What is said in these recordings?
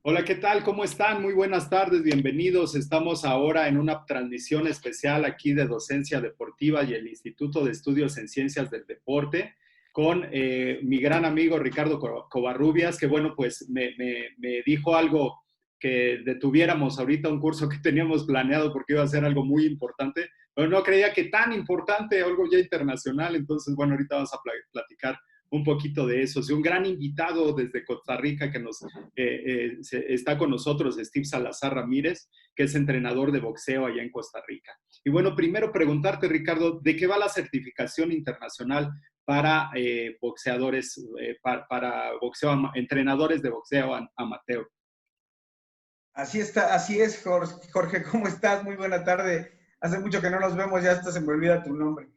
Hola, ¿qué tal? ¿Cómo están? Muy buenas tardes, bienvenidos. Estamos ahora en una transmisión especial aquí de Docencia Deportiva y el Instituto de Estudios en Ciencias del Deporte con mi gran amigo Ricardo Covarrubias, que bueno, pues me dijo algo que detuviéramos ahorita un curso que teníamos planeado porque iba a ser algo muy importante, pero no creía que tan importante, algo ya internacional. Entonces, bueno, ahorita vamos a platicar un poquito de eso. Sí, un gran invitado desde Costa Rica que nos está con nosotros, Steve Salazar Ramírez, que es entrenador de boxeo allá en Costa Rica. Y bueno, primero preguntarte, Ricardo, ¿de qué va la certificación internacional para boxeadores, para boxeo, entrenadores de boxeo amateur? Así está, así es, Jorge, ¿cómo estás? Muy buena tarde. Hace mucho que no nos vemos, ya hasta se me olvida tu nombre.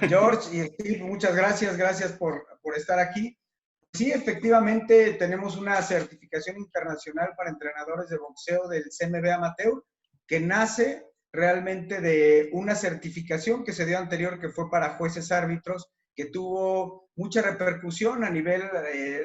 George y Steve, muchas gracias, gracias por estar aquí. Sí, efectivamente, tenemos una certificación internacional para entrenadores de boxeo del CMB Amateur, que nace realmente de una certificación que se dio anterior, que fue para jueces árbitros, que tuvo mucha repercusión a nivel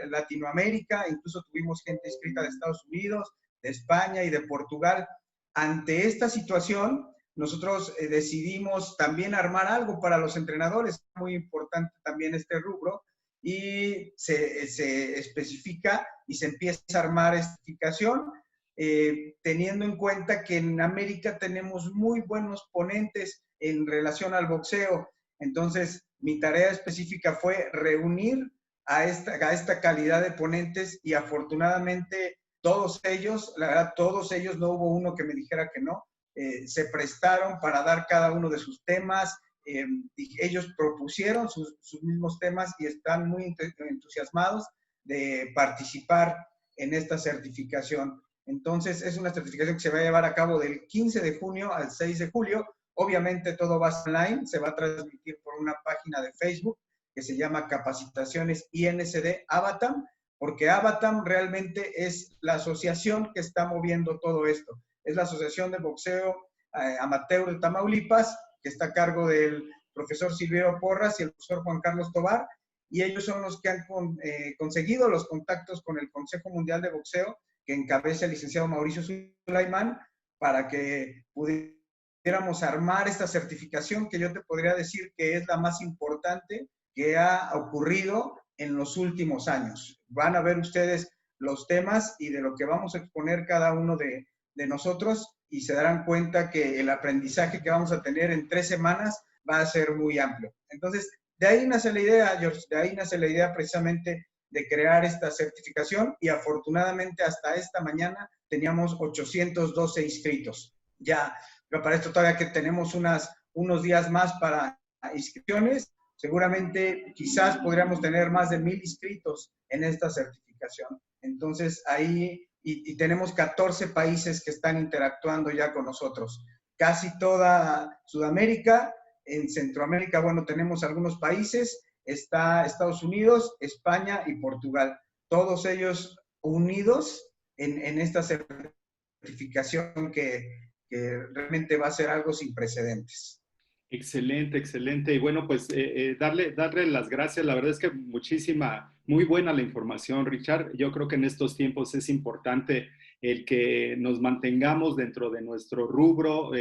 Latinoamérica, incluso tuvimos gente inscrita de Estados Unidos, de España y de Portugal. Ante esta situación, nosotros decidimos también armar algo para los entrenadores, muy importante también este rubro, y se especifica y se empieza a armar certificación, teniendo en cuenta que en América tenemos muy buenos ponentes en relación al boxeo. Entonces, mi tarea específica fue reunir a esta calidad de ponentes y afortunadamente todos ellos, la verdad, todos ellos, no hubo uno que me dijera que no, se prestaron para dar cada uno de sus temas. Ellos propusieron sus mismos temas y están muy entusiasmados de participar en esta certificación. Entonces, es una certificación que se va a llevar a cabo del 15 de junio al 6 de julio. Obviamente todo va online, se va a transmitir por una página de Facebook que se llama Capacitaciones INSD Abatam, porque Abatam realmente es la asociación que está moviendo todo esto. Es la Asociación de Boxeo Amateur de Tamaulipas, que está a cargo del profesor Silverio Porras y el profesor Juan Carlos Tobar, y ellos son los que han conseguido los contactos con el Consejo Mundial de Boxeo, que encabeza el licenciado Mauricio Sulaimán, para que pudiéramos armar esta certificación que yo te podría decir que es la más importante que ha ocurrido en los últimos años. Van a ver ustedes los temas y de lo que vamos a exponer cada uno de nosotros y se darán cuenta que el aprendizaje que vamos a tener en 3 semanas va a ser muy amplio. Entonces, de ahí nace la idea, George, de ahí nace la idea precisamente de crear esta certificación y afortunadamente hasta esta mañana teníamos 812 inscritos. Ya, pero para esto todavía que tenemos unos días más para inscripciones, seguramente quizás podríamos tener más de 1000 inscritos en esta certificación. Entonces ahí, y tenemos 14 países que están interactuando ya con nosotros. Casi toda Sudamérica, en Centroamérica, bueno, tenemos algunos países, está Estados Unidos, España y Portugal. Todos ellos unidos en esta certificación que realmente va a ser algo sin precedentes. Excelente, excelente. Y bueno, pues darle las gracias. La verdad es que muy buena la información, Richard. Yo creo que en estos tiempos es importante el que nos mantengamos dentro de nuestro rubro,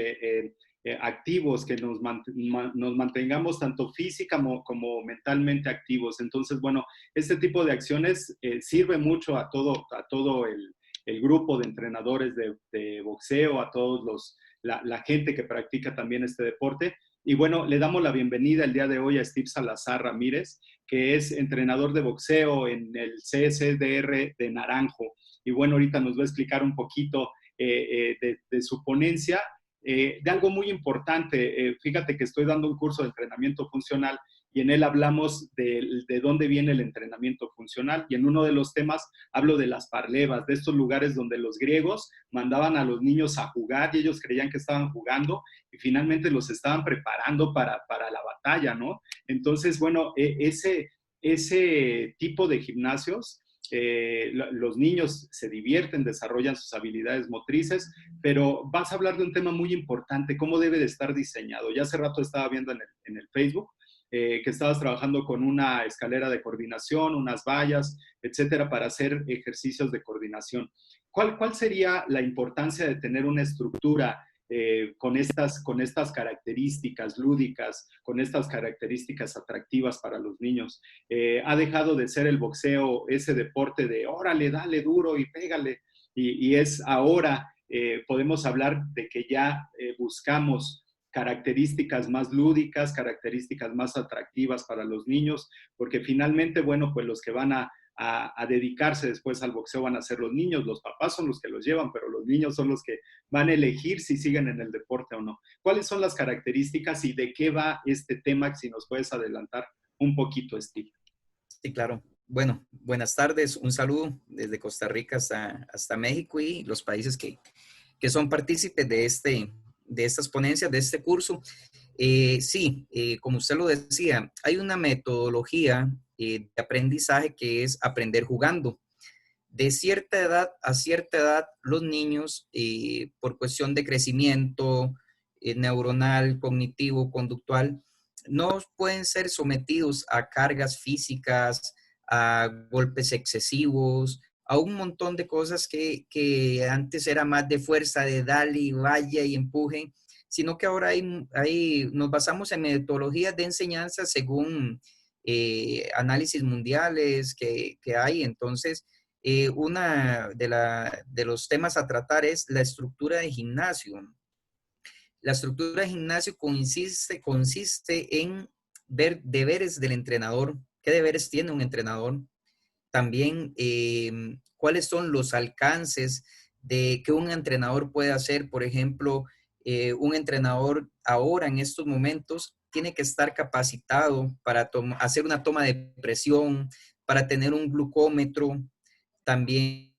activos, que nos mantengamos tanto física como mentalmente activos. Entonces, bueno, este tipo de acciones sirve mucho a todo el grupo de entrenadores de boxeo, a todos la gente que practica también este deporte. Y bueno, le damos la bienvenida el día de hoy a Steve Salazar Ramírez, que es entrenador de boxeo en el CSDR de Naranjo. Y bueno, ahorita nos va a explicar un poquito de su ponencia, de algo muy importante. Fíjate que estoy dando un curso de entrenamiento funcional y en él hablamos de dónde viene el entrenamiento funcional. Y en uno de los temas hablo de las parlevas, de estos lugares donde los griegos mandaban a los niños a jugar y ellos creían que estaban jugando y finalmente los estaban preparando para la batalla, ¿no? Entonces, bueno, ese tipo de gimnasios, los niños se divierten, desarrollan sus habilidades motrices, pero vas a hablar de un tema muy importante, cómo debe de estar diseñado. Ya hace rato estaba viendo en el Facebook que estabas trabajando con una escalera de coordinación, unas vallas, etcétera, para hacer ejercicios de coordinación. ¿Cuál sería la importancia de tener una estructura con estas características lúdicas, con estas características atractivas para los niños? Ha dejado de ser el boxeo ese deporte de órale, dale duro y pégale, y es ahora, podemos hablar de que ya buscamos características más lúdicas, características más atractivas para los niños, porque finalmente, bueno, pues los que van a dedicarse después al boxeo van a ser los niños, los papás son los que los llevan, pero los niños son los que van a elegir si siguen en el deporte o no. ¿Cuáles son las características y de qué va este tema? Si nos puedes adelantar un poquito, Steve. Sí, claro. Bueno, buenas tardes. Un saludo desde Costa Rica hasta México y los países que son partícipes de estas ponencias, de este curso. Sí, como usted lo decía, hay una metodología de aprendizaje que es aprender jugando. De cierta edad a cierta edad, los niños, por cuestión de crecimiento neuronal, cognitivo, conductual, no pueden ser sometidos a cargas físicas, a golpes excesivos, a un montón de cosas que antes era más de fuerza, de dale y vaya y empuje, sino que ahora nos basamos en metodologías de enseñanza según análisis mundiales que hay. Entonces, una de los temas a tratar es la estructura de gimnasio. La estructura de gimnasio consiste en ver deberes del entrenador, qué deberes tiene un entrenador, también cuáles son los alcances de que un entrenador puede hacer. Por ejemplo, un entrenador ahora en estos momentos tiene que estar capacitado para hacer una toma de presión, para tener un glucómetro, también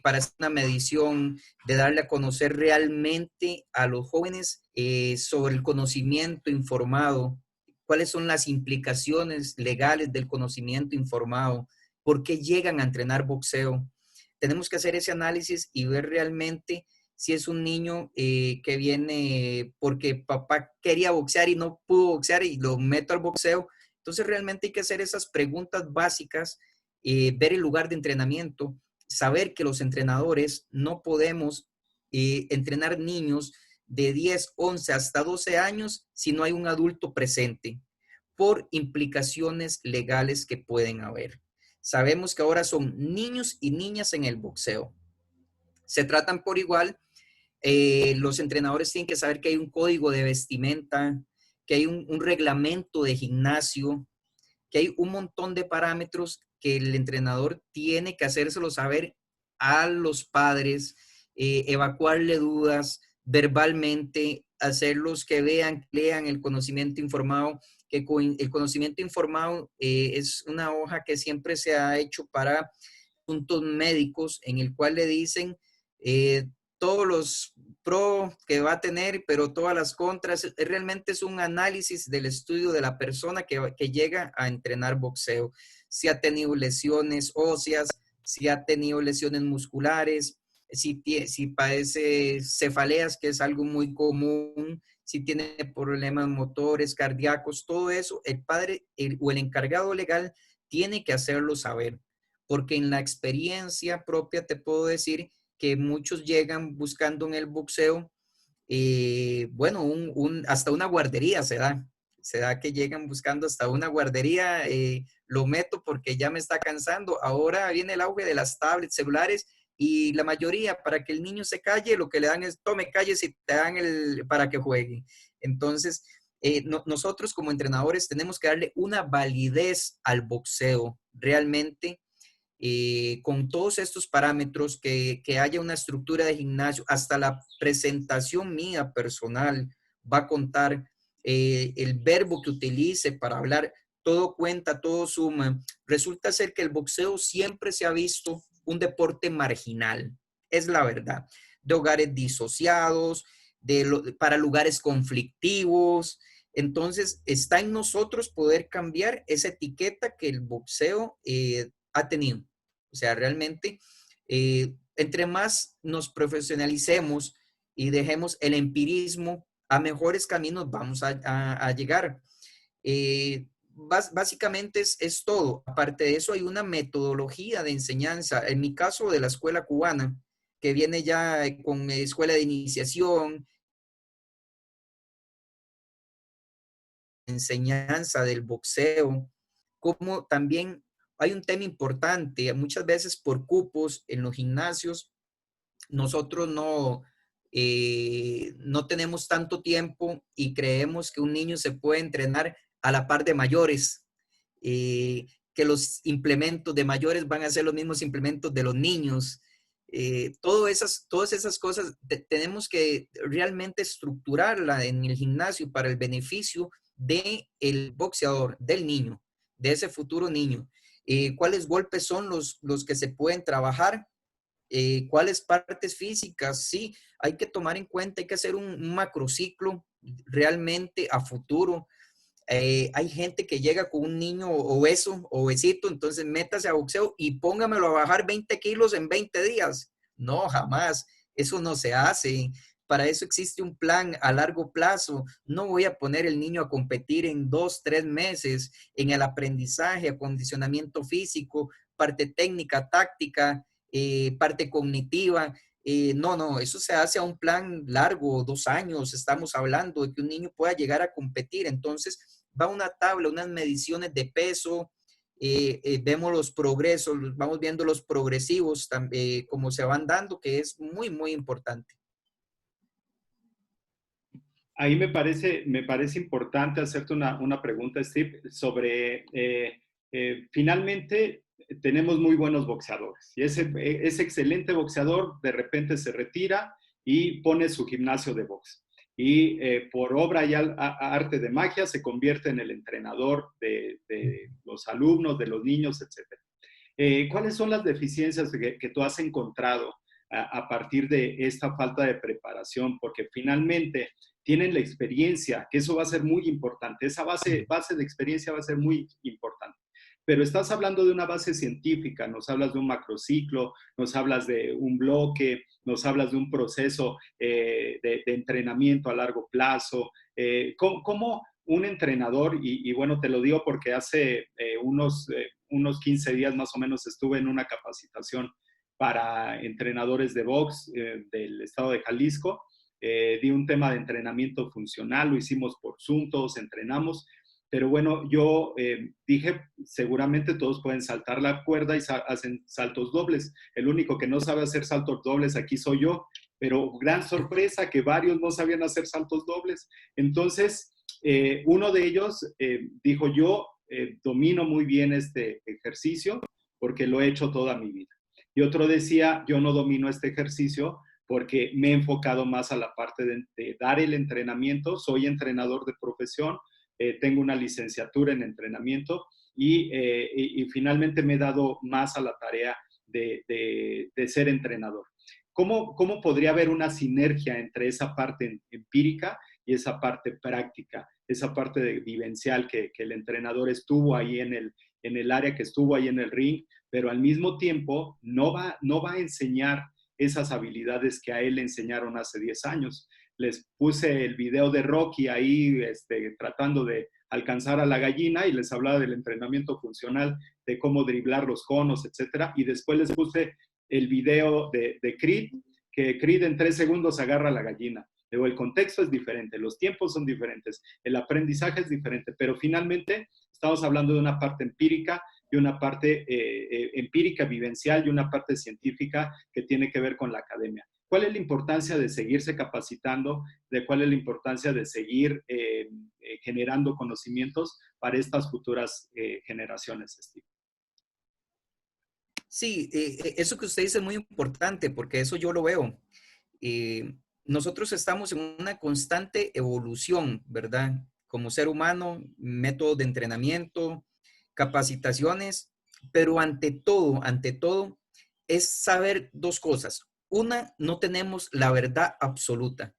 para hacer una medición, de darle a conocer realmente a los jóvenes sobre el conocimiento informado, cuáles son las implicaciones legales del conocimiento informado, por qué llegan a entrenar boxeo. Tenemos que hacer ese análisis y ver realmente si es un niño que viene porque papá quería boxear y no pudo boxear y lo meto al boxeo. Entonces realmente hay que hacer esas preguntas básicas, ver el lugar de entrenamiento, saber que los entrenadores no podemos entrenar niños de 10, 11 hasta 12 años si no hay un adulto presente, por implicaciones legales que pueden haber. Sabemos que ahora son niños y niñas en el boxeo. Se tratan por igual. Los entrenadores tienen que saber que hay un código de vestimenta, que hay un reglamento de gimnasio, que hay un montón de parámetros que el entrenador tiene que hacérselo saber a los padres, evacuarle dudas verbalmente, hacerlos que vean, lean el conocimiento informado, que el conocimiento informado es una hoja que siempre se ha hecho para puntos médicos en el cual le dicen todos los pro que va a tener, pero todas las contras. Realmente es un análisis del estudio de la persona que llega a entrenar boxeo. Si ha tenido lesiones óseas, si ha tenido lesiones musculares, si padece cefaleas, que es algo muy común, si tiene problemas motores, cardíacos, todo eso, el padre o el encargado legal tiene que hacerlo saber, porque en la experiencia propia te puedo decir que muchos llegan buscando en el boxeo, bueno, hasta una guardería se da que llegan buscando hasta una guardería, lo meto porque ya me está cansando. Ahora viene el auge de las tablets, celulares, y la mayoría, para que el niño se calle, lo que le dan es, tome, calles y te dan para que juegue. Entonces, nosotros como entrenadores tenemos que darle una validez al boxeo, realmente, con todos estos parámetros, que haya una estructura de gimnasio, hasta la presentación mía personal va a contar, el verbo que utilice para hablar, todo cuenta, todo suma. Resulta ser que el boxeo siempre se ha visto un deporte marginal, es la verdad, de hogares disociados, para lugares conflictivos. Entonces, está en nosotros poder cambiar esa etiqueta que el boxeo ha tenido. O sea, realmente, entre más nos profesionalicemos y dejemos el empirismo a mejores caminos vamos a llegar. Básicamente es todo. Aparte de eso, hay una metodología de enseñanza. En mi caso, de la escuela cubana, que viene ya con escuela de iniciación, enseñanza del boxeo, como también hay un tema importante, muchas veces por cupos en los gimnasios, nosotros no tenemos tanto tiempo y creemos que un niño se puede entrenar a la par de mayores, que los implementos de mayores van a ser los mismos implementos de los niños. Todas esas cosas tenemos que realmente estructurarla en el gimnasio para el beneficio del boxeador, del niño, de ese futuro niño. ¿Cuáles golpes son los que se pueden trabajar? ¿Cuáles partes físicas? Sí, hay que tomar en cuenta, hay que hacer un macrociclo realmente a futuro. Hay gente que llega con un niño obeso, obesito, entonces métase a boxeo y póngamelo a bajar 20 kilos en 20 días. No, jamás. Eso no se hace. Para eso existe un plan a largo plazo. No voy a poner el niño a competir en 2, 3 meses en el aprendizaje, acondicionamiento físico, parte técnica, táctica, parte cognitiva. No, eso se hace a un plan largo, 2 años. Estamos hablando de que un niño pueda llegar a competir. Entonces, va una tabla, unas mediciones de peso, vemos los progresos, vamos viendo los progresivos, como se van dando, que es muy, muy importante. Ahí me parece importante hacerte una pregunta, Steve, sobre, finalmente tenemos muy buenos boxeadores y ese excelente boxeador de repente se retira y pone su gimnasio de box. Y por obra y arte de magia se convierte en el entrenador de los alumnos, de los niños, etc. ¿Cuáles son las deficiencias que tú has encontrado a partir de esta falta de preparación? Porque finalmente tienen la experiencia, que eso va a ser muy importante. Esa base de experiencia va a ser muy importante. Pero estás hablando de una base científica, nos hablas de un macrociclo, nos hablas de un bloque, nos hablas de un proceso de entrenamiento a largo plazo. ¿Cómo un entrenador, y bueno, te lo digo porque hace unos 15 días más o menos estuve en una capacitación para entrenadores de box del estado de Jalisco, di un tema de entrenamiento funcional, lo hicimos por Zoom, todos entrenamos, pero bueno, yo dije, seguramente todos pueden saltar la cuerda y hacen saltos dobles. El único que no sabe hacer saltos dobles aquí soy yo, pero gran sorpresa que varios no sabían hacer saltos dobles. Entonces, uno de ellos dijo, yo domino muy bien este ejercicio porque lo he hecho toda mi vida. Y otro decía, yo no domino este ejercicio porque me he enfocado más a la parte de dar el entrenamiento. Soy entrenador de profesión, tengo una licenciatura en entrenamiento y finalmente me he dado más a la tarea de ser entrenador. ¿Cómo podría haber una sinergia entre esa parte empírica y esa parte práctica, esa parte vivencial que el entrenador estuvo ahí en el área, que estuvo ahí en el ring, pero al mismo tiempo no va a enseñar esas habilidades que a él le enseñaron hace 10 años? Les puse el video de Rocky ahí tratando de alcanzar a la gallina y les hablaba del entrenamiento funcional, de cómo driblar los conos, etcétera. Y después les puse el video de Creed, que Creed en 3 segundos agarra a la gallina. Luego, el contexto es diferente, los tiempos son diferentes, el aprendizaje es diferente, pero finalmente estamos hablando de una parte empírica y una parte empírica, vivencial, y una parte científica que tiene que ver con la academia. ¿Cuál es la importancia de seguirse capacitando? ¿Cuál es la importancia de seguir generando conocimientos para estas futuras generaciones, Steve? Sí, eso que usted dice es muy importante porque eso yo lo veo. Nosotros estamos en una constante evolución, ¿verdad? Como ser humano, métodos de entrenamiento, capacitaciones, pero ante todo, es saber dos cosas. Una, no tenemos la verdad absoluta,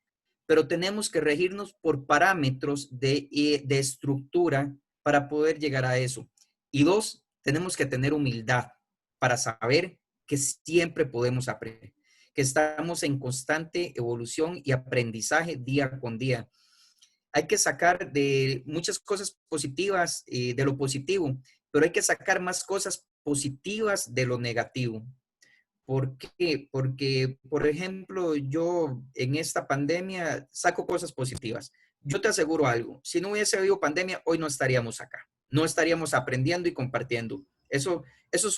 pero tenemos que regirnos por parámetros de estructura para poder llegar a eso. Y dos, tenemos que tener humildad para saber que siempre podemos aprender, que estamos en constante evolución y aprendizaje día con día. hay que sacar de muchas cosas positivas de lo positivo, pero hay que sacar más cosas positivas de lo negativo. ¿Por qué? Porque, por ejemplo, yo en esta pandemia saco cosas positivas. Yo te aseguro algo, si no hubiese habido pandemia, hoy no estaríamos acá, no estaríamos aprendiendo y compartiendo. Eso es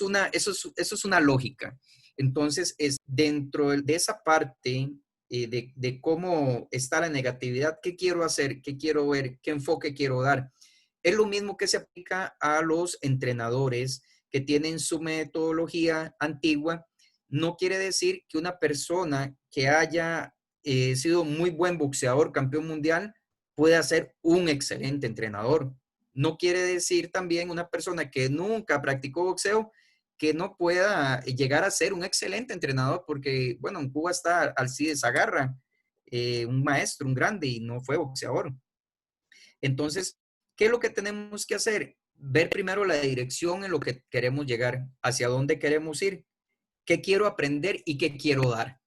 una lógica. Entonces, es dentro de esa parte de cómo está la negatividad, qué quiero hacer, qué quiero ver, qué enfoque quiero dar. Es lo mismo que se aplica a los entrenadores que tienen su metodología antigua. No quiere decir que una persona que haya sido muy buen boxeador, campeón mundial, pueda ser un excelente entrenador. No quiere decir también una persona que nunca practicó boxeo que no pueda llegar a ser un excelente entrenador, porque, bueno, en Cuba está Alcides Agarra, un maestro, un grande, y no fue boxeador. Entonces, ¿qué es lo que tenemos que hacer? Ver primero la dirección en lo que queremos llegar, hacia dónde queremos ir, qué quiero aprender y qué quiero dar.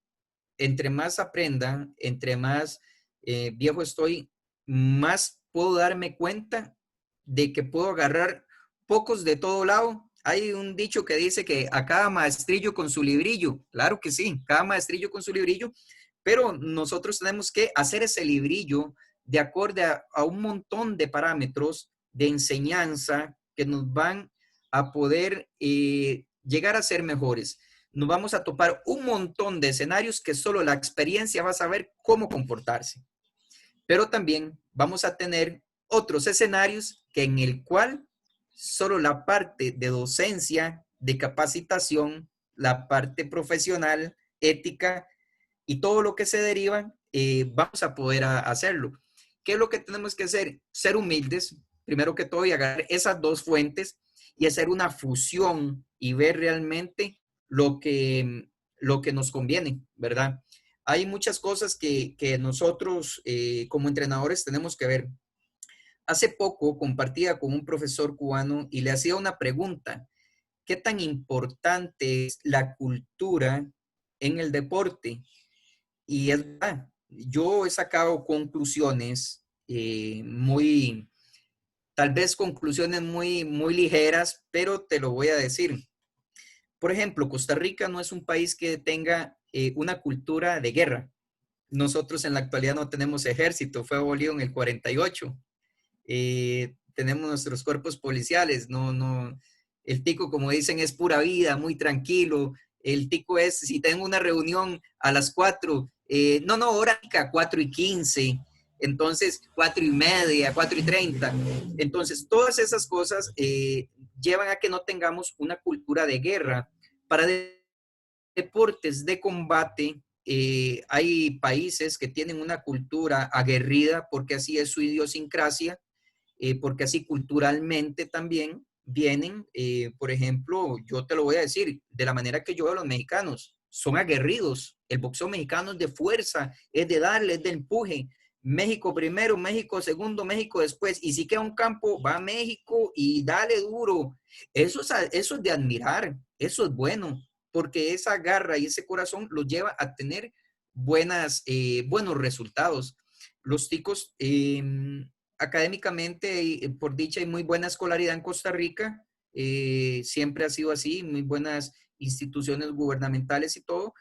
Entre más aprenda, entre más viejo estoy, más puedo darme cuenta de que puedo agarrar pocos de todo lado. Hay un dicho que dice que a cada maestrillo con su librillo. Claro que sí, cada maestrillo con su librillo, pero nosotros tenemos que hacer ese librillo de acorde a un montón de parámetros de enseñanza que nos van a poder llegar a ser mejores. Nos vamos a topar un montón de escenarios que solo la experiencia va a saber cómo comportarse. Pero también vamos a tener otros escenarios que en el cual solo la parte de docencia, de capacitación, la parte profesional, ética y todo lo que se deriva, vamos a poder hacerlo. ¿Qué es lo que tenemos que hacer? Ser humildes, primero que todo, y agarrar esas dos fuentes y hacer una fusión y ver realmente lo que nos conviene, ¿verdad? Hay muchas cosas que nosotros como entrenadores tenemos que ver. Hace poco compartía con un profesor cubano y le hacía una pregunta. ¿Qué tan importante es la cultura en el deporte? Y es verdad, yo he sacado conclusiones tal vez conclusiones muy ligeras, pero te lo voy a decir. Por ejemplo, Costa Rica no es un país que tenga una cultura de guerra. Nosotros en la actualidad no tenemos ejército, fue abolido en el 48. Tenemos nuestros cuerpos policiales, no, el tico, como dicen, es pura vida, muy tranquilo. El tico es, si tengo una reunión a las 4, no, hora 4:15, entonces 4:30, 4:30. Entonces, todas esas cosas llevan a que no tengamos una cultura de guerra. Para deportes de combate, hay países que tienen una cultura aguerrida porque así es su idiosincrasia, porque así culturalmente también vienen, por ejemplo, yo te lo voy a decir, de la manera que yo veo a los mexicanos, son aguerridos. El boxeo mexicano es de fuerza, es de darle, es de empuje. México primero, México segundo, México después. Y si queda un campo, va a México y dale duro. Eso es de admirar, eso es bueno, porque esa garra y ese corazón los lleva a tener buenos resultados. Los ticos, académicamente, por dicha, hay muy buena escolaridad en Costa Rica. Siempre ha sido así, muy buenas instituciones gubernamentales y todo,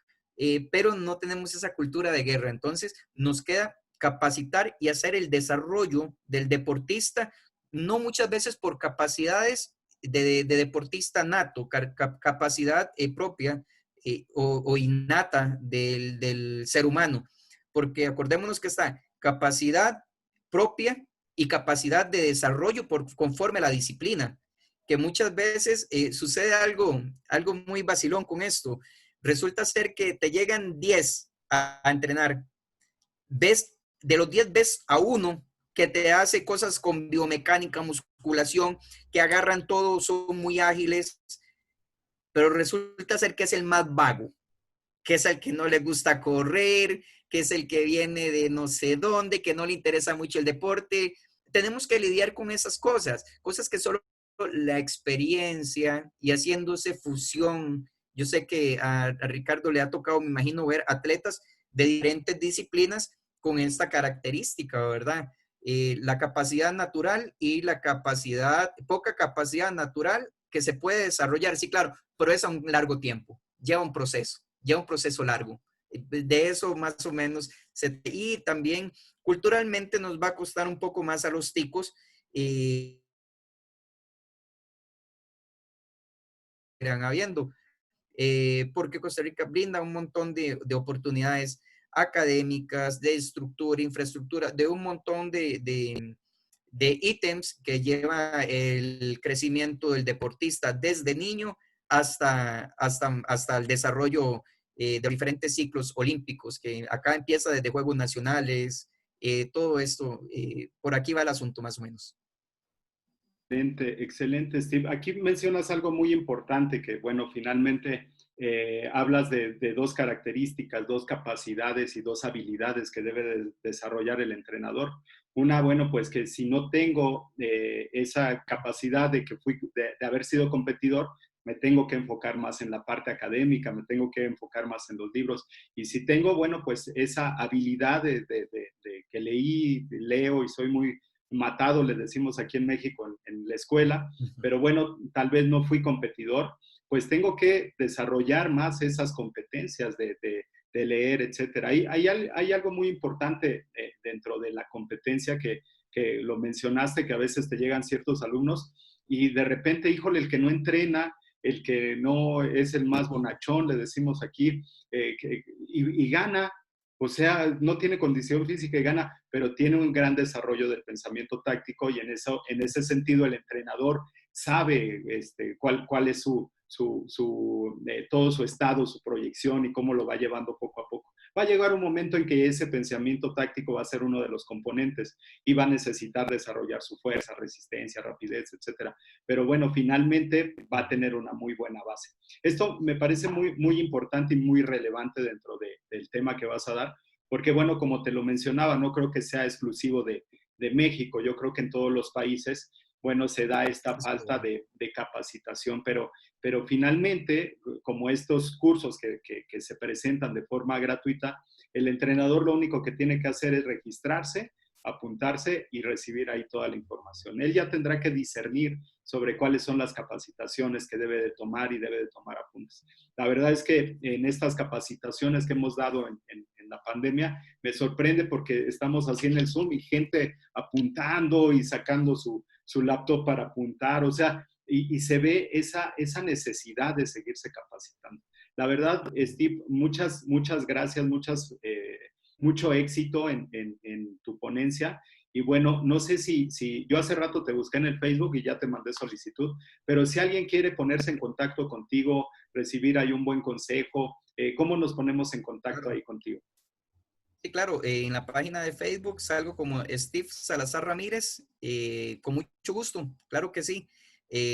pero no tenemos esa cultura de guerra. Entonces, nos queda capacitar y hacer el desarrollo del deportista, no muchas veces por capacidades de deportista nato, capacidad propia o innata del ser humano, porque acordémonos que está capacidad propia y capacidad de desarrollo conforme a la disciplina, que muchas veces sucede algo muy vacilón con esto. Resulta ser que te llegan 10 a entrenar, de los 10 ves a uno que te hace cosas con biomecánica, musculación, que agarran todo, son muy ágiles, pero resulta ser que es el más vago, que es el que no le gusta correr, que es el que viene de no sé dónde, que no le interesa mucho el deporte. Tenemos que lidiar con esas cosas que solo la experiencia y haciéndose fusión. Yo sé que a Ricardo le ha tocado, me imagino, ver atletas de diferentes disciplinas con esta característica, ¿verdad? la capacidad natural y la poca capacidad natural que se puede desarrollar. Sí, claro, pero es a un largo tiempo, lleva un proceso largo. De eso más o menos. Y también culturalmente nos va a costar un poco más a los ticos. Irán habiendo, porque Costa Rica brinda un montón de oportunidades académicas, de estructura, infraestructura, de un montón de ítems que lleva el crecimiento del deportista desde niño hasta el desarrollo de diferentes ciclos olímpicos, que acá empieza desde Juegos Nacionales, todo esto, por aquí va el asunto más o menos. Excelente, excelente, Steve. Aquí mencionas algo muy importante que, bueno, finalmente hablas de dos características, dos capacidades y dos habilidades que debe de desarrollar el entrenador. Una, bueno, pues que si no tengo esa capacidad de haber sido competidor, me tengo que enfocar más en la parte académica, me tengo que enfocar más en los libros. Y si tengo, bueno, pues esa habilidad de que leo y soy muy matado, le decimos aquí en México, en la escuela, pero bueno, tal vez no fui competidor, pues tengo que desarrollar más esas competencias de leer, etcétera. Hay algo muy importante dentro de la competencia que lo mencionaste, que a veces te llegan ciertos alumnos y de repente, híjole, el que no entrena, el que no es el más bonachón, le decimos aquí, y gana, o sea, no tiene condición física y gana, pero tiene un gran desarrollo del pensamiento táctico y en ese sentido el entrenador sabe cuál es todo su estado, su proyección y cómo lo va llevando poco a poco. Va a llegar un momento en que ese pensamiento táctico va a ser uno de los componentes y va a necesitar desarrollar su fuerza, resistencia, rapidez, etcétera. Pero bueno, finalmente va a tener una muy buena base. Esto me parece muy, muy importante y muy relevante dentro del tema que vas a dar, porque bueno, como te lo mencionaba, no creo que sea exclusivo de México, yo creo que en todos los países, bueno, se da esta falta de capacitación, pero finalmente, como estos cursos que se presentan de forma gratuita, el entrenador lo único que tiene que hacer es registrarse, apuntarse y recibir ahí toda la información. Él ya tendrá que discernir sobre cuáles son las capacitaciones que debe de tomar y debe de tomar apuntes. La verdad es que en estas capacitaciones que hemos dado en la pandemia, me sorprende porque estamos así en el Zoom y gente apuntando y sacando su laptop para apuntar, o sea, y se ve esa necesidad de seguirse capacitando. La verdad, Steve, muchas gracias, mucho éxito en tu ponencia. Y bueno, no sé si yo hace rato te busqué en el Facebook y ya te mandé solicitud, pero si alguien quiere ponerse en contacto contigo, recibir ahí un buen consejo, ¿cómo nos ponemos en contacto ahí contigo? Sí, claro, en la página de Facebook salgo como Steve Salazar Ramírez, con mucho gusto, claro que sí.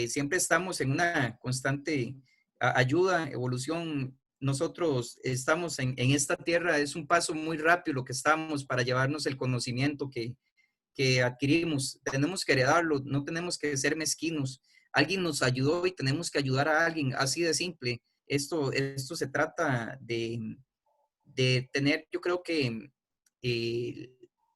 Siempre estamos en una constante ayuda, evolución. Nosotros estamos en esta tierra, es un paso muy rápido lo que estamos para llevarnos el conocimiento que adquirimos. Tenemos que heredarlo, no tenemos que ser mezquinos. Alguien nos ayudó y tenemos que ayudar a alguien, así de simple. Esto se trata de tener, yo creo que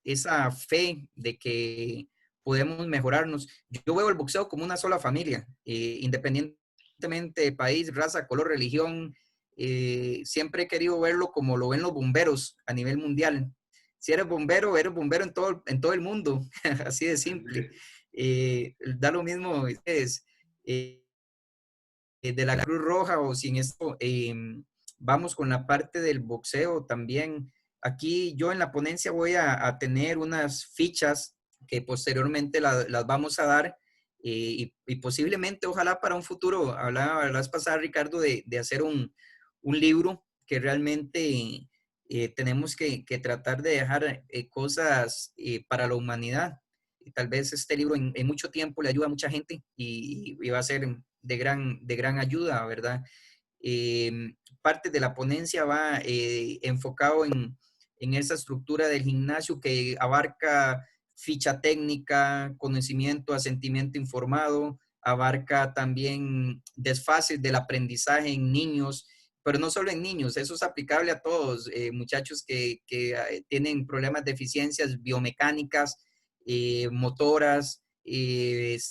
esa fe de que podemos mejorarnos. Yo veo el boxeo como una sola familia, independientemente de país, raza, color, religión. Siempre he querido verlo como lo ven los bomberos a nivel mundial. Si eres bombero en todo el mundo, así de simple. Da lo mismo es, de la Cruz Roja o sin esto. Vamos con la parte del boxeo también. Aquí yo en la ponencia voy a tener unas fichas que posteriormente las vamos a dar y posiblemente, ojalá para un futuro, hablaba la vez pasada, Ricardo, de hacer un libro que realmente tenemos que tratar de dejar cosas para la humanidad. Y tal vez este libro en mucho tiempo le ayuda a mucha gente y va a ser de gran ayuda, ¿verdad? Parte de la ponencia va enfocado en esa estructura del gimnasio que abarca ficha técnica, conocimiento, asentimiento informado, abarca también desfases del aprendizaje en niños, pero no solo en niños, eso es aplicable a todos, muchachos que tienen problemas, deficiencias biomecánicas, motoras.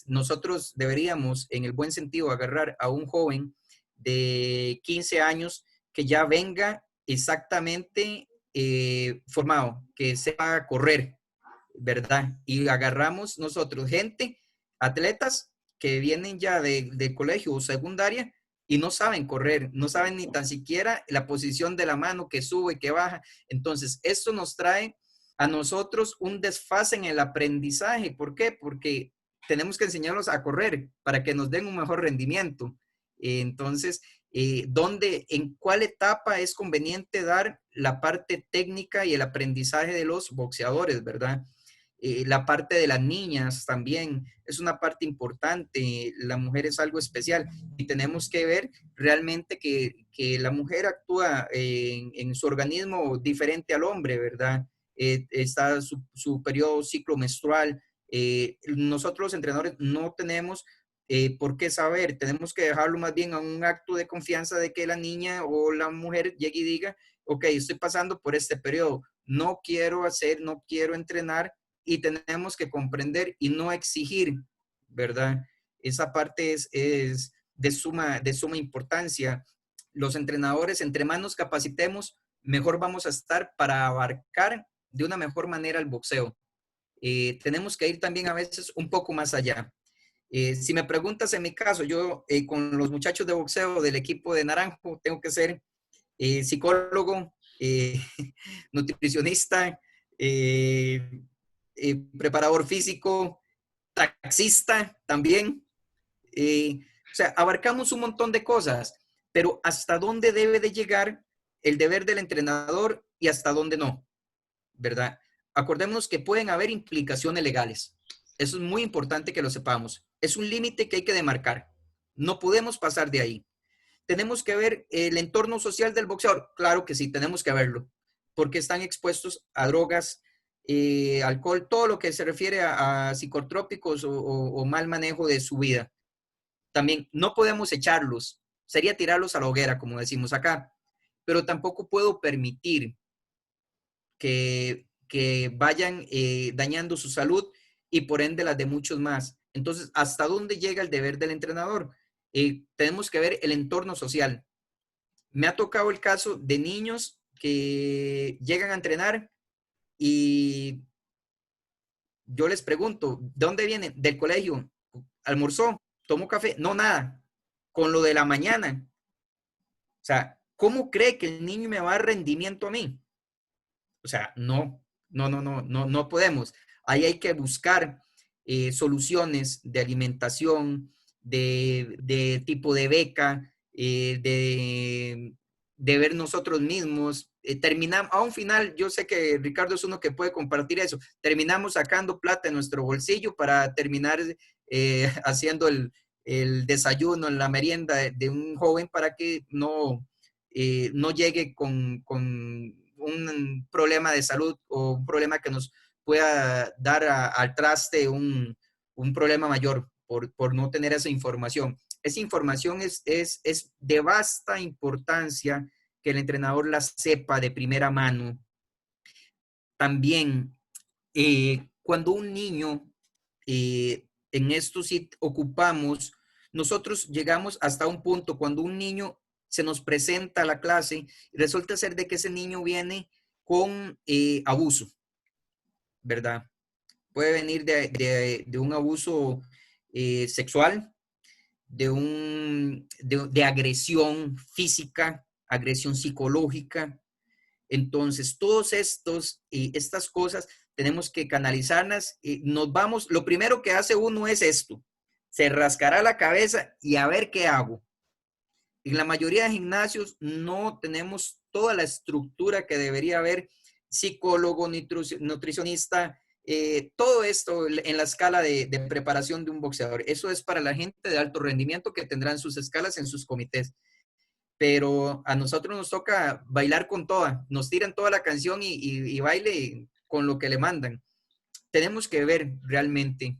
Nosotros deberíamos, en el buen sentido, agarrar a un joven de 15 años que ya venga exactamente formado, que sepa correr, ¿verdad? Y agarramos nosotros gente, atletas que vienen ya de colegio o secundaria y no saben correr, no saben ni tan siquiera la posición de la mano que sube y que baja. Entonces, esto nos trae a nosotros un desfase en el aprendizaje. ¿Por qué? Porque tenemos que enseñarlos a correr para que nos den un mejor rendimiento. Entonces, en cuál etapa es conveniente dar la parte técnica y el aprendizaje de los boxeadores, ¿verdad? La parte de las niñas también es una parte importante. La mujer es algo especial y tenemos que ver realmente que la mujer actúa en su organismo diferente al hombre, ¿verdad? Está su periodo ciclo menstrual. Nosotros los entrenadores no tenemos por qué saber, tenemos que dejarlo más bien a un acto de confianza de que la niña o la mujer llegue y diga, ok, estoy pasando por este periodo, no quiero entrenar, y tenemos que comprender y no exigir, ¿verdad? Esa parte es de suma importancia. Los entrenadores, entre más nos capacitemos, mejor vamos a estar para abarcar de una mejor manera el boxeo. Tenemos que ir también a veces un poco más allá. Si me preguntas en mi caso, yo con los muchachos de boxeo del equipo de Naranjo tengo que ser psicólogo, nutricionista, preparador físico, taxista también. O sea, abarcamos un montón de cosas, pero ¿hasta dónde debe de llegar el deber del entrenador y hasta dónde no? ¿Verdad? Acordémonos que pueden haber implicaciones legales. Eso es muy importante que lo sepamos. Es un límite que hay que demarcar. No podemos pasar de ahí. ¿Tenemos que ver el entorno social del boxeador? Claro que sí, tenemos que verlo, porque están expuestos a drogas, alcohol, todo lo que se refiere a psicotrópicos o mal manejo de su vida. También no podemos echarlos, sería tirarlos a la hoguera, como decimos acá, pero tampoco puedo permitir que vayan dañando su salud y por ende las de muchos más. Entonces, ¿hasta dónde llega el deber del entrenador? Tenemos que ver el entorno social. Me ha tocado el caso de niños que llegan a entrenar y yo les pregunto, ¿de dónde vienen? Del colegio. ¿Almorzó? ¿Tomó café? No, nada. Con lo de la mañana. O sea, ¿cómo cree que el niño me va a dar rendimiento a mí? O sea, no podemos. Ahí hay que buscar soluciones de alimentación, de tipo de beca, de ver nosotros mismos. Terminamos, a un final, yo sé que Ricardo es uno que puede compartir eso, terminamos sacando plata en nuestro bolsillo para terminar haciendo el desayuno, la merienda de un joven para que no llegue con un problema de salud o un problema que nos pueda dar al traste un problema mayor por no tener esa información. Esa información es de vasta importancia que el entrenador la sepa de primera mano. También, cuando un niño, en esto sí ocupamos, nosotros llegamos hasta un punto cuando un niño se nos presenta a la clase y resulta ser de que ese niño viene con abuso, ¿verdad? Puede venir de un abuso sexual, de agresión física, agresión psicológica. Entonces, estas cosas tenemos que canalizarlas y nos vamos, lo primero que hace uno es esto, se rascará la cabeza y a ver qué hago. En la mayoría de gimnasios no tenemos toda la estructura que debería haber, psicólogo, nutricionista, todo esto en la escala de preparación de un boxeador. Eso es para la gente de alto rendimiento que tendrán sus escalas en sus comités. Pero a nosotros nos toca bailar con toda, nos tiran toda la canción y baile con lo que le mandan. Tenemos que ver realmente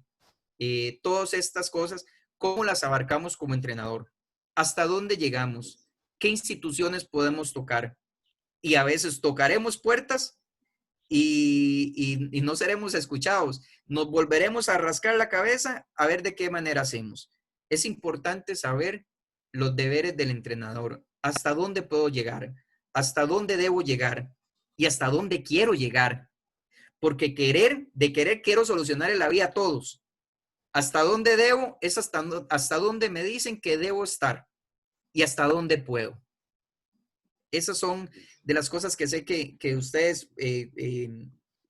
todas estas cosas, cómo las abarcamos como entrenador, hasta dónde llegamos, qué instituciones podemos tocar. Y a veces tocaremos puertas y no seremos escuchados. Nos volveremos a rascar la cabeza a ver de qué manera hacemos. Es importante saber los deberes del entrenador, hasta dónde puedo llegar, hasta dónde debo llegar y hasta dónde quiero llegar. Porque de querer quiero solucionar la vida a todos. Hasta dónde debo es hasta dónde me dicen que debo estar y hasta dónde puedo. Esas son de las cosas que sé que ustedes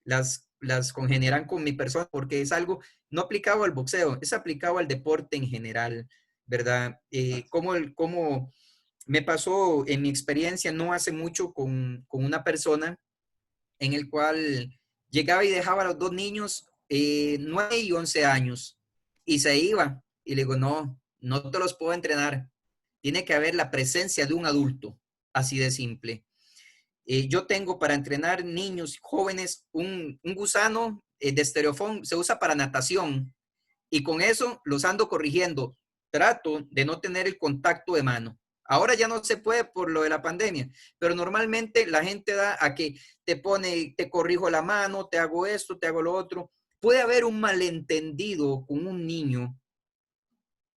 las congeniarán con mi persona, porque es algo no aplicado al boxeo, es aplicado al deporte en general, ¿verdad? Como me pasó en mi experiencia no hace mucho con una persona en el cual llegaba y dejaba a los dos niños, 9 y 11 años, y se iba. Y le digo, no, no te los puedo entrenar. Tiene que haber la presencia de un adulto, así de simple. Yo tengo para entrenar niños jóvenes un gusano de estereofón, se usa para natación, y con eso los ando corrigiendo. Trato de no tener el contacto de mano. Ahora ya no se puede por lo de la pandemia, pero normalmente la gente da a que te pone, te corrijo la mano, te hago esto, te hago lo otro. Puede haber un malentendido con un niño.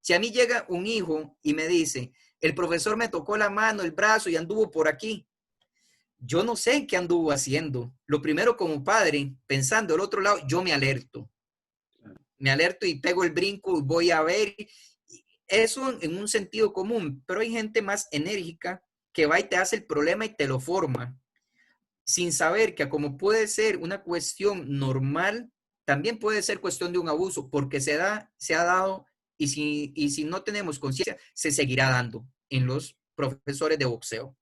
Si a mí llega un hijo y me dice, el profesor me tocó la mano, el brazo y anduvo por aquí, yo no sé qué anduvo haciendo. Lo primero como padre, pensando del otro lado, yo me alerto. Me alerto y pego el brinco, voy a ver. Eso en un sentido común, pero hay gente más enérgica que va y te hace el problema y te lo forma, sin saber que como puede ser una cuestión normal, también puede ser cuestión de un abuso, porque se ha dado, y si no tenemos conciencia, se seguirá dando en los profesores de boxeo.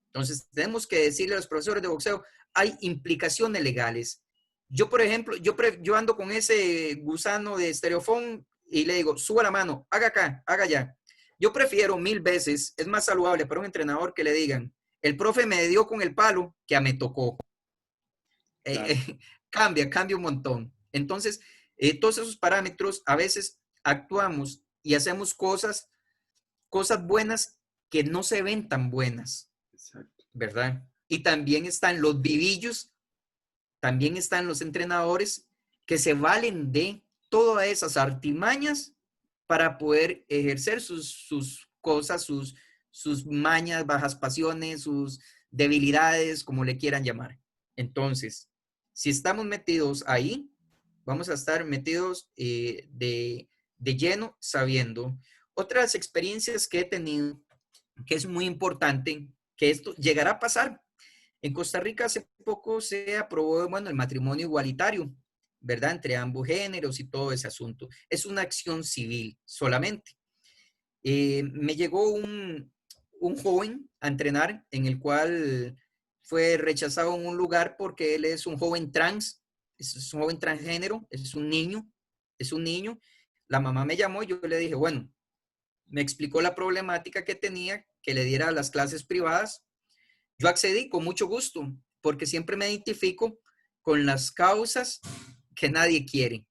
Entonces, tenemos que decirle a los profesores de boxeo, hay implicaciones legales. Yo, por ejemplo, yo ando con ese gusano de estereofón y le digo, suba la mano, haga acá, haga allá. Yo prefiero 1000 veces, es más saludable para un entrenador que le digan, el profe me dio con el palo que a me tocó. Claro. Cambia un montón. Entonces, todos esos parámetros, a veces actuamos y hacemos cosas buenas que no se ven tan buenas. Exacto. ¿Verdad? Y también están los vivillos, también están los entrenadores que se valen de todas esas artimañas para poder ejercer sus cosas, sus mañas, bajas pasiones, sus debilidades, como le quieran llamar. Entonces, si estamos metidos ahí, vamos a estar metidos de lleno sabiendo. Otras experiencias que he tenido, que es muy importante, que esto llegará a pasar. En Costa Rica hace poco se aprobó, bueno, el matrimonio igualitario, ¿verdad? Entre ambos géneros y todo ese asunto. Es una acción civil solamente. Me llegó un joven a entrenar en el cual fue rechazado en un lugar porque él es un joven trans, es un joven transgénero, es un niño, es un niño. La mamá me llamó y yo le dije, bueno, me explicó la problemática que tenía, que le diera las clases privadas. Yo accedí con mucho gusto, porque siempre me identifico con las causas que nadie quiere,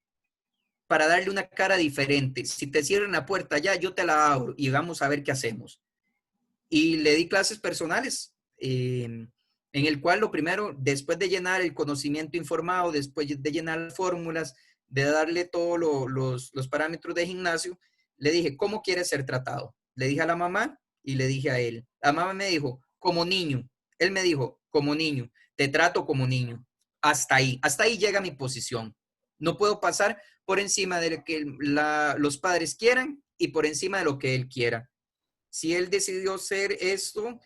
para darle una cara diferente. Si te cierran la puerta ya, yo te la abro y vamos a ver qué hacemos. Y le di clases personales, en el cual lo primero, después de llenar el conocimiento informado, después de llenar fórmulas, de darle todos los parámetros de gimnasio, le dije, ¿cómo quieres ser tratado? Le dije a la mamá y le dije a él. La mamá me dijo, como niño. Él me dijo, como niño, te trato como niño. Hasta ahí llega mi posición. No puedo pasar por encima de lo que los padres quieran y por encima de lo que él quiera. Si él decidió ser esto,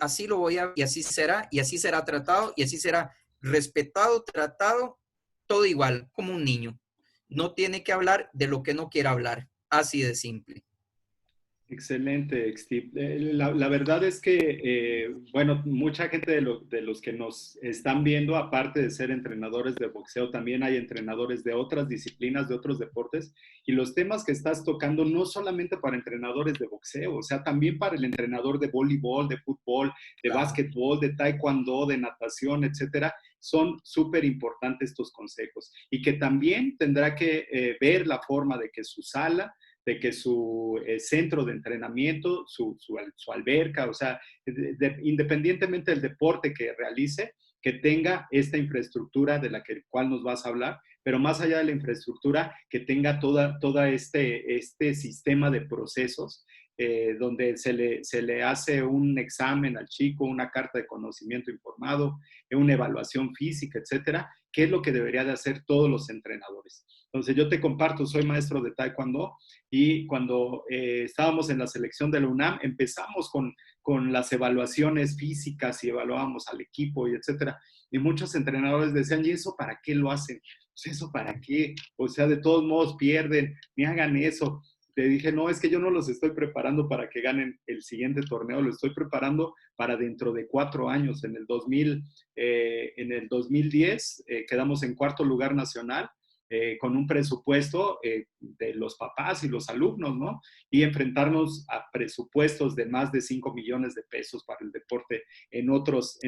así lo voy a, y así será tratado, y así será respetado, tratado, todo igual, como un niño. No tiene que hablar de lo que no quiera hablar, así de simple. Excelente, Steve. La verdad es que, bueno, mucha gente de los que nos están viendo, aparte de ser entrenadores de boxeo, también hay entrenadores de otras disciplinas, de otros deportes, y los temas que estás tocando no solamente para entrenadores de boxeo, o sea, también para el entrenador de voleibol, de fútbol, de Claro. básquetbol, de taekwondo, de natación, etcétera. Son súper importantes estos consejos y que también tendrá que ver la forma de que su sala de que su centro de entrenamiento, su alberca, o sea, independientemente del deporte que realice, que tenga esta infraestructura de la cual nos vas a hablar, pero más allá de la infraestructura, que tenga toda este sistema de procesos donde se le hace un examen al chico, una carta de conocimiento informado, una evaluación física, etcétera, que es lo que debería de hacer todos los entrenadores. Entonces, yo te comparto, soy maestro de Taekwondo y cuando estábamos en la selección de la UNAM, empezamos con las evaluaciones físicas y evaluábamos al equipo y etcétera. Y muchos entrenadores decían, ¿y eso para qué lo hacen? Pues eso para qué, o sea, de todos modos pierden, ni hagan eso. Le dije, no, es que yo no los estoy preparando para que ganen el siguiente torneo, lo estoy preparando para dentro de 4 años. En el 2010 quedamos en 4º lugar nacional con un presupuesto de los papás y los alumnos, ¿no? Y enfrentarnos a presupuestos de más de 5 millones de pesos para el deporte en otros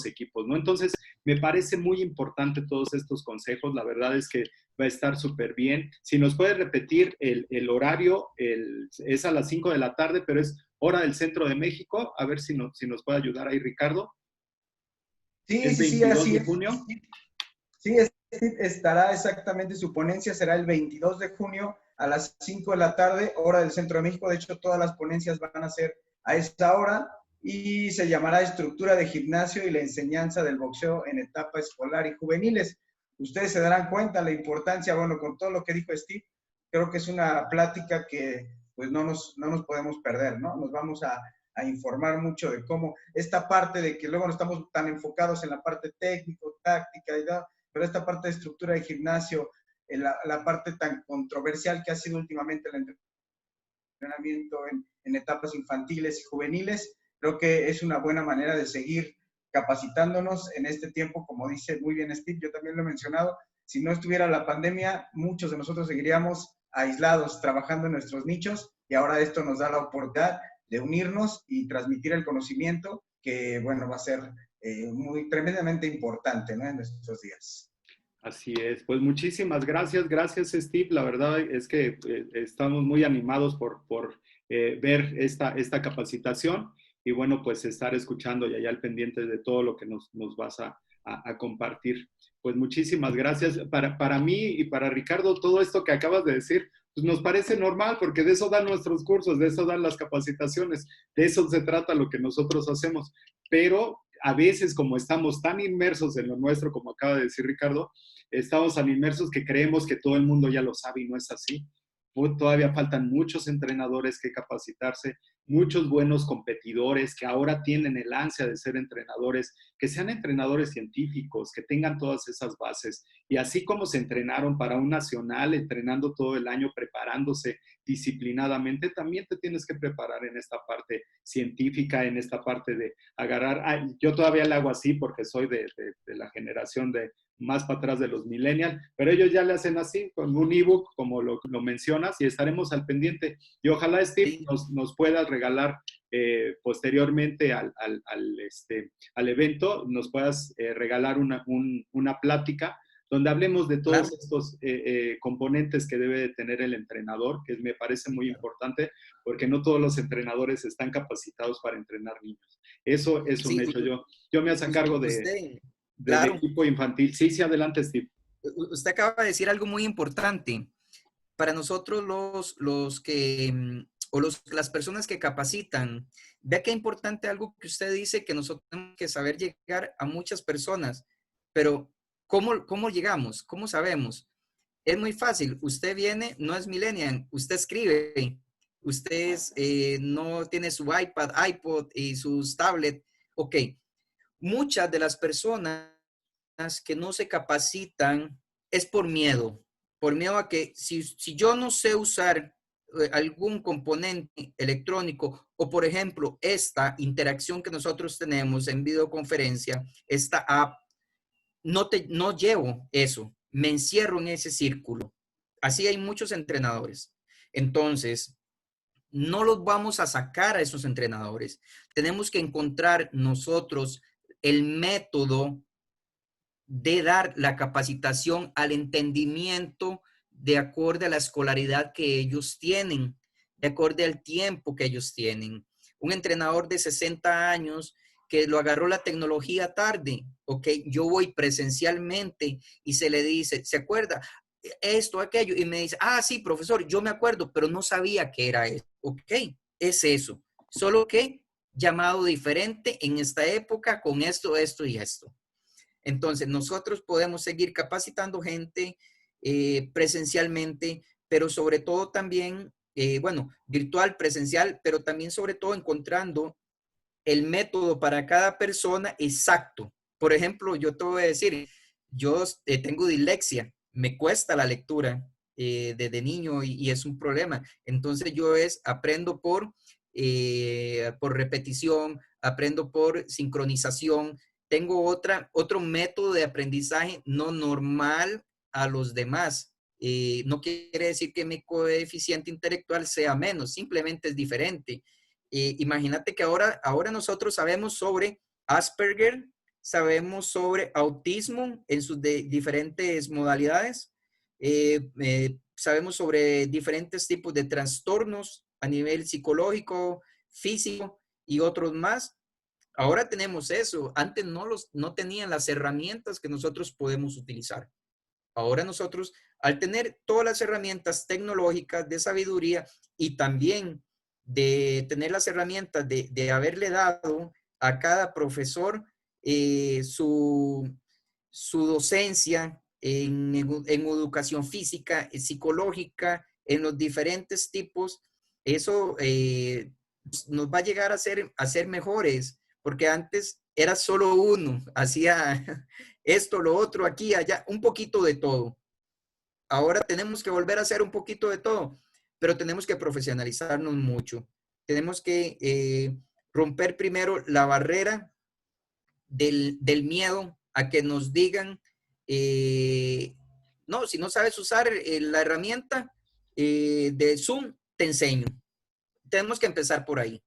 equipos, ¿no? Entonces, me parece muy importante todos estos consejos. La verdad es que va a estar súper bien. Si nos puede repetir el horario, es a las 5 de la tarde, pero es hora del centro de México. A ver si nos puede ayudar ahí, Ricardo. Sí, ¿Es sí, sí, 22 así de es. junio? Sí, estará exactamente, su ponencia será el 22 de junio a las 5 de la tarde, hora del Centro de México. De hecho, todas las ponencias van a ser a esa hora y se llamará Estructura de Gimnasio y la enseñanza del boxeo en etapa escolar y juveniles. Ustedes se darán cuenta la importancia, bueno, con todo lo que dijo Steve, creo que es una plática que pues no nos podemos perder, ¿no? Nos vamos a informar mucho de cómo esta parte de que luego no estamos tan enfocados en la parte técnico, táctica y tal, pero esta parte de estructura de gimnasio, la parte tan controversial que ha sido últimamente el entrenamiento en etapas infantiles y juveniles, creo que es una buena manera de seguir capacitándonos en este tiempo, como dice muy bien Steve, yo también lo he mencionado, si no estuviera la pandemia, muchos de nosotros seguiríamos aislados, trabajando en nuestros nichos, y ahora esto nos da la oportunidad de unirnos y transmitir el conocimiento, que bueno, va a ser tremendamente importante, ¿no? En estos días. Así es, pues muchísimas gracias Steve, la verdad es que estamos muy animados por ver esta capacitación y bueno, pues estar escuchando y allá al pendiente de todo lo que nos vas a compartir. Pues muchísimas gracias. Para mí y para Ricardo, todo esto que acabas de decir, pues nos parece normal porque de eso dan nuestros cursos, de eso dan las capacitaciones, de eso se trata lo que nosotros hacemos, pero a veces como estamos tan inmersos en lo nuestro, como acaba de decir Ricardo, estamos tan inmersos que creemos que todo el mundo ya lo sabe y no es así. Todavía faltan muchos entrenadores que capacitarse, muchos buenos competidores que ahora tienen el ansia de ser entrenadores, que sean entrenadores científicos, que tengan todas esas bases. Y así como se entrenaron para un nacional, entrenando todo el año, preparándose disciplinadamente, también te tienes que preparar en esta parte científica, en esta parte de agarrar. Yo todavía le hago así porque soy de la generación de más para atrás de los millennials, pero ellos ya le hacen así, con un ebook, como lo mencionas, y estaremos al pendiente. Y ojalá, Steve, sí, nos puedas regalar posteriormente al evento, nos puedas regalar una plática donde hablemos de todos estos componentes que debe de tener el entrenador, que me parece muy importante, porque no todos los entrenadores están capacitados para entrenar niños. Eso es un hecho. Yo me hago cargo del equipo infantil. Sí, adelante, Steve. Usted acaba de decir algo muy importante. Para nosotros las personas que capacitan, vea qué importante algo que usted dice, que nosotros tenemos que saber llegar a muchas personas, pero ¿cómo llegamos? ¿Cómo sabemos? Es muy fácil. Usted viene, no es millennial, usted escribe, usted no tiene su iPad, iPod y sus tablets. Ok, muchas de las personas que no se capacitan es por miedo a que si yo no sé usar algún componente electrónico o, por ejemplo, esta interacción que nosotros tenemos en videoconferencia, esta app, no llevo eso, me encierro en ese círculo. Así hay muchos entrenadores. Entonces, no los vamos a sacar a esos entrenadores. Tenemos que encontrar nosotros el método de dar la capacitación al entendimiento de acuerdo a la escolaridad que ellos tienen, de acuerdo al tiempo que ellos tienen. Un entrenador de 60 años que lo agarró la tecnología tarde, ok, yo voy presencialmente y se le dice, ¿se acuerda? Esto, aquello, y me dice, ah, sí, profesor, yo me acuerdo, pero no sabía que era eso. Ok, es eso, solo que llamado diferente en esta época con esto, esto y esto. Entonces, nosotros podemos seguir capacitando gente presencialmente, pero sobre todo también, bueno, virtual, presencial, pero también sobre todo encontrando el método para cada persona exacto. Por ejemplo, yo te voy a decir, yo tengo dislexia, me cuesta la lectura desde niño y es un problema. Entonces yo aprendo por repetición, aprendo por sincronización. Tengo otro método de aprendizaje no normal a los demás. No quiere decir que mi coeficiente intelectual sea menos, simplemente es diferente. Imagínate que ahora nosotros sabemos sobre Asperger, sabemos sobre autismo en sus diferentes modalidades, sabemos sobre diferentes tipos de trastornos a nivel psicológico, físico y otros más. Ahora tenemos eso. Antes no tenían las herramientas que nosotros podemos utilizar. Ahora nosotros, al tener todas las herramientas tecnológicas de sabiduría y también de tener las herramientas de haberle dado a cada profesor su docencia en educación física, psicológica, en los diferentes tipos, eso nos va a llegar a ser mejores, porque antes era solo uno, hacía esto, lo otro, aquí, allá, un poquito de todo. Ahora tenemos que volver a hacer un poquito de todo, pero tenemos que profesionalizarnos mucho. Tenemos que romper primero la barrera del miedo a que nos digan, no, si no sabes usar la herramienta de Zoom, te enseño. Tenemos que empezar por ahí,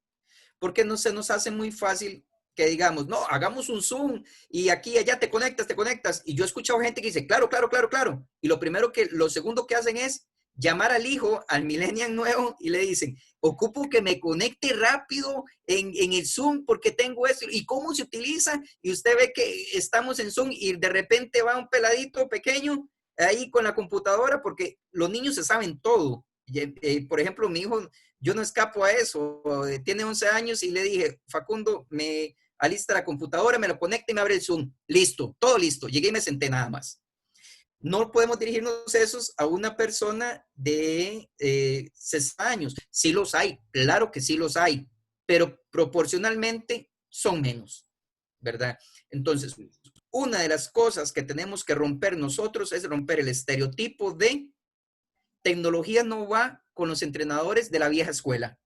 porque no se nos hace muy fácil que digamos, no, hagamos un Zoom y aquí y allá te conectas. Y yo he escuchado gente que dice, claro, claro, claro, claro. Y lo segundo que hacen es llamar al hijo, al millennial nuevo, y le dicen, ocupo que me conecte rápido en el Zoom porque tengo esto. ¿Y cómo se utiliza? Y usted ve que estamos en Zoom y de repente va un peladito pequeño ahí con la computadora porque los niños se saben todo. Por ejemplo, mi hijo, yo no escapo a eso. Tiene 11 años y le dije, Facundo, me alista la computadora, me lo conecta y me abre el Zoom. Listo, todo listo. Llegué y me senté nada más. No podemos dirigirnos esos a una persona de 60 años. Sí los hay, claro que sí los hay, pero proporcionalmente son menos, ¿verdad? Entonces, una de las cosas que tenemos que romper nosotros es romper el estereotipo de tecnología no va con los entrenadores de la vieja escuela.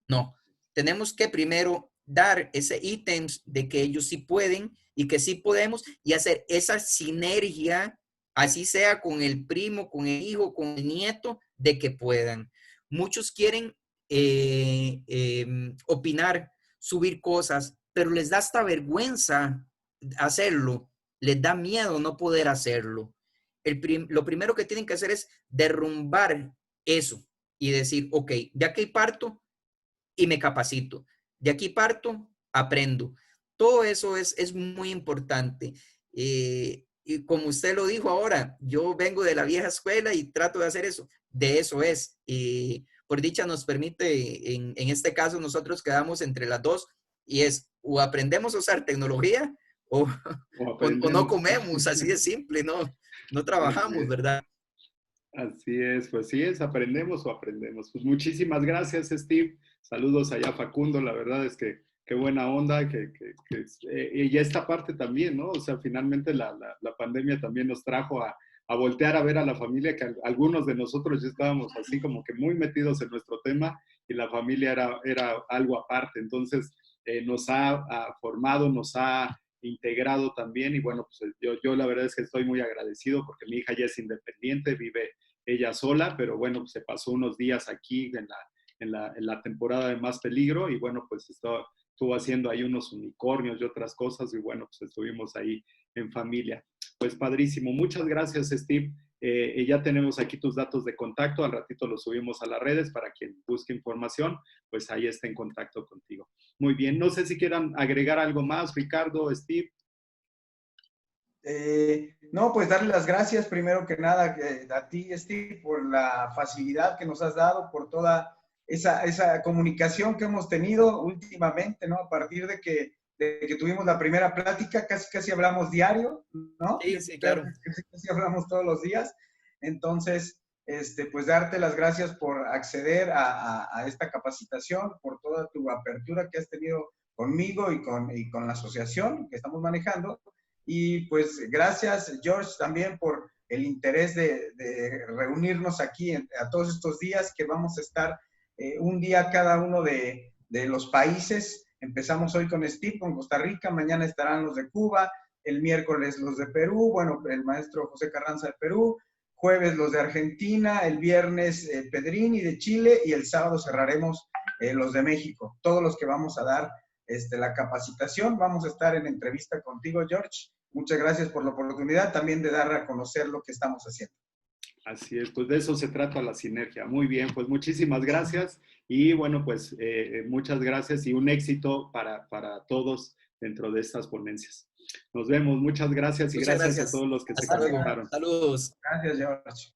No, tenemos que primero dar ese ítems de que ellos sí pueden y que sí podemos y hacer esa sinergia, así sea con el primo, con el hijo, con el nieto, de que puedan. Muchos quieren opinar, subir cosas, pero les da hasta vergüenza hacerlo, les da miedo no poder hacerlo. Lo primero que tienen que hacer es derrumbar eso y decir, ok, de aquí parto y me capacito. De aquí parto, aprendo. Todo eso es muy importante. Y como usted lo dijo ahora, yo vengo de la vieja escuela y trato de hacer eso. De eso es. Por dicha nos permite, en este caso, nosotros quedamos entre las dos y es o aprendemos a usar tecnología o no comemos, así de simple, no trabajamos, ¿verdad? Así es, pues sí es, aprendemos o aprendemos. Pues muchísimas gracias, Steve. Saludos allá, Facundo. La verdad es que qué buena onda, y esta parte también, ¿no? O sea, finalmente la pandemia también nos trajo a voltear a ver a la familia, que algunos de nosotros ya estábamos así como que muy metidos en nuestro tema y la familia era algo aparte. Entonces, nos ha formado, nos ha integrado también y bueno, pues yo la verdad es que estoy muy agradecido porque mi hija ya es independiente, vive ella sola, pero bueno, pues se pasó unos días aquí en la temporada de Más Peligro y bueno, pues estuvo haciendo ahí unos unicornios y otras cosas y bueno, pues estuvimos ahí en familia. Pues padrísimo. Muchas gracias, Steve. Ya tenemos aquí tus datos de contacto, al ratito los subimos a las redes para quien busque información, pues ahí está en contacto contigo. Muy bien, no sé si quieran agregar algo más, Ricardo, Steve. No, pues darle las gracias primero que nada a ti, Steve, por la facilidad que nos has dado, por toda esa comunicación que hemos tenido últimamente, ¿no? A partir de que tuvimos la primera plática, casi hablamos diario, ¿no? Sí, sí, claro. Casi hablamos todos los días. Entonces, pues darte las gracias por acceder a esta capacitación, por toda tu apertura que has tenido conmigo y con la asociación que estamos manejando. Y pues gracias, George, también por el interés de reunirnos aquí a todos estos días que vamos a estar un día cada uno de los países. Empezamos hoy con Steve, con Costa Rica, mañana estarán los de Cuba, el miércoles los de Perú, bueno, el maestro José Carranza de Perú, jueves los de Argentina, el viernes Pedrini de Chile y el sábado cerraremos los de México. Todos los que vamos a dar la capacitación, vamos a estar en entrevista contigo, George. Muchas gracias por la oportunidad también de dar a conocer lo que estamos haciendo. Así es, pues de eso se trata la sinergia. Muy bien, pues muchísimas gracias y bueno, pues muchas gracias y un éxito para todos dentro de estas ponencias. Nos vemos, muchas gracias y Muchas gracias gracias. a todos los que Hasta se conectaron. luego. Saludos. Gracias, George.